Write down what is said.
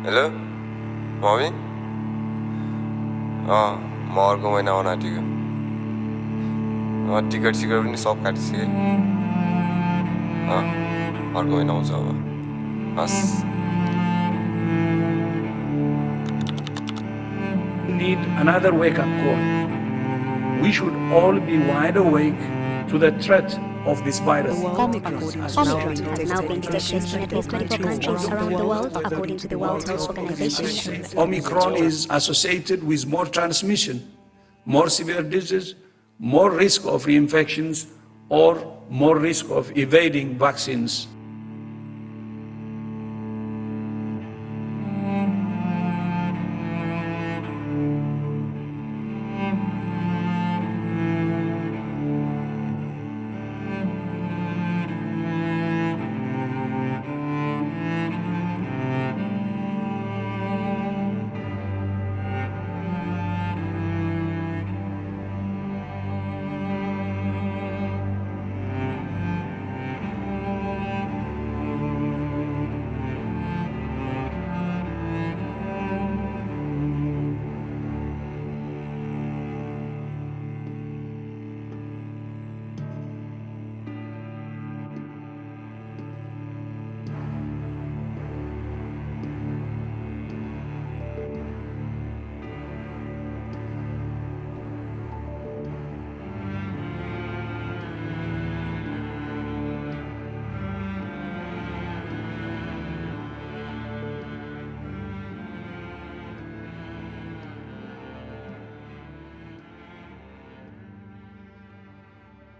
Hello mummy म अर्को महिना आउन आँटेको टिकट सिकट पनि सब काटिसकेँ अर्को महिना आउँछ अब हस् Need another wake-up call. We should all be wide awake to the threat of this virus. Omicron has now been detected in at least 24 countries around the world, according to the World Health Organization. Omicron is associated with more transmission, more severe disease, more risk of reinfections, or more risk of evading vaccines.